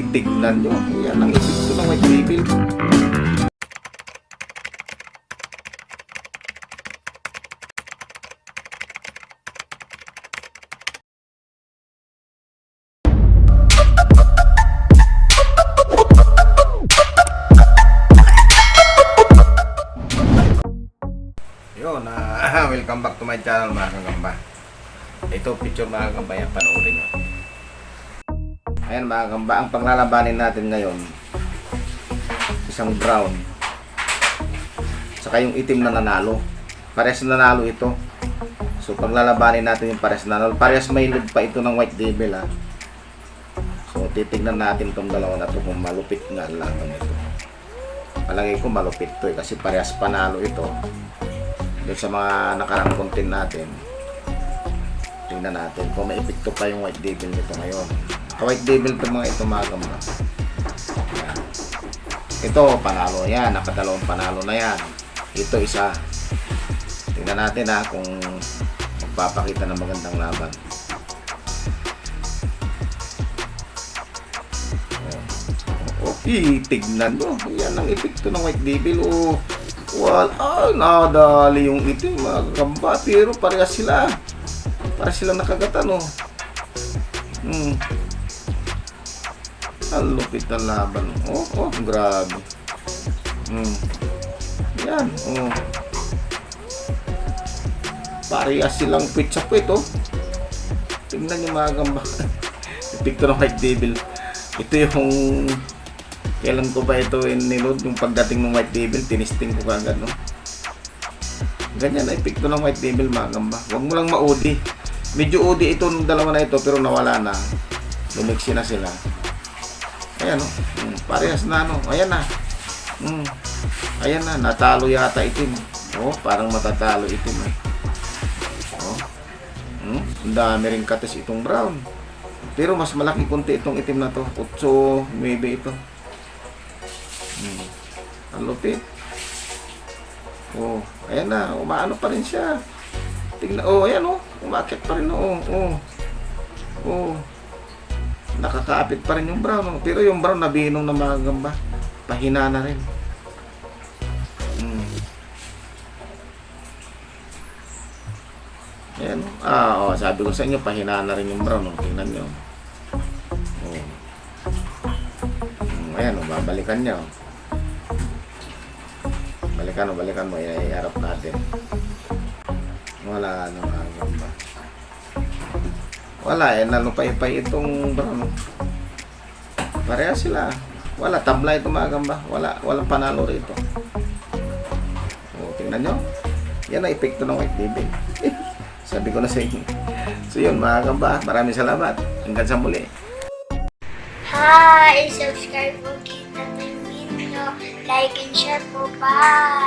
Tignan nyo. Yan ang epekto ng white label. Yun, welcome back to my channel mga kagamba. Ito picture mga kagamba, yan panoorin nyo. Ayan mga kagamba, ang paglalabanin natin ngayon, isang brown saka yung itim na nanalo. Parehas nanalo ito. So paglalabanin natin yung parehas nanalo, parehas may lead pa ito ng white devil So titignan natin itong dalawa na ito kung malupit nga ang laban ito. Palagay ko malupit to kasi parehas panalo ito. Sa mga nakarang content natin, tingnan natin kung may epekto pa yung white devil nito ngayon. White devil ito mga ito mga kagamba. Ito panalo yan, nakadalawang panalo na yan. Ito isa. Tingnan natin kung magpapakita ng magandang laban. Tignan mo, yan ang epekto ng white devil. Nadali yung itim mga kagamba, pero parehas sila. Para silang nakagatan Ang lupit ng laban. Grabe. Yan. Parehas silang pizza po ito. Tingnan nyo mga kagamba. Epekto ng white devil. Ito yung kailan ko pa ito niload yung pagdating ng white devil, tinisting ko kagad ganyan na epekto ng white devil mga kagamba. Huwag mo lang ma-OD. Medyo OD ito ng dalawa na ito pero nawala na. Lumiksi na sila. Ayan parehas na ayan na. Ayan na, natalo yata itim. Parang matatalo itim ang dami rin kates itong brown. Pero mas malaki konti itong itim na to. 8, maybe ito. Ang lupit. Ayan na, umaano pa rin siya. Tingnan, ayan umakit pa rin nakakaapit pa rin yung brown pero yung brown nabinom na mga kagamba. Pahina na rin. Ayan sabi ko sa inyo pahina na rin yung brown tingnan nyo. Ayan babalikan nyo. Balikan mo, iharap natin. Wala mga kagamba. Wala nalupay-pay itong brown. Parehas sila. Wala tabla ito mga kagamba. Walang panalo rito. Tingnan nyo. Yan ang epekto ng white devil. Sabi ko na sa inyo. So yun mga kagamba, maraming salamat. Hanggang sa muli. Hi! Subscribe po kita ng video. Like and share po. Bye!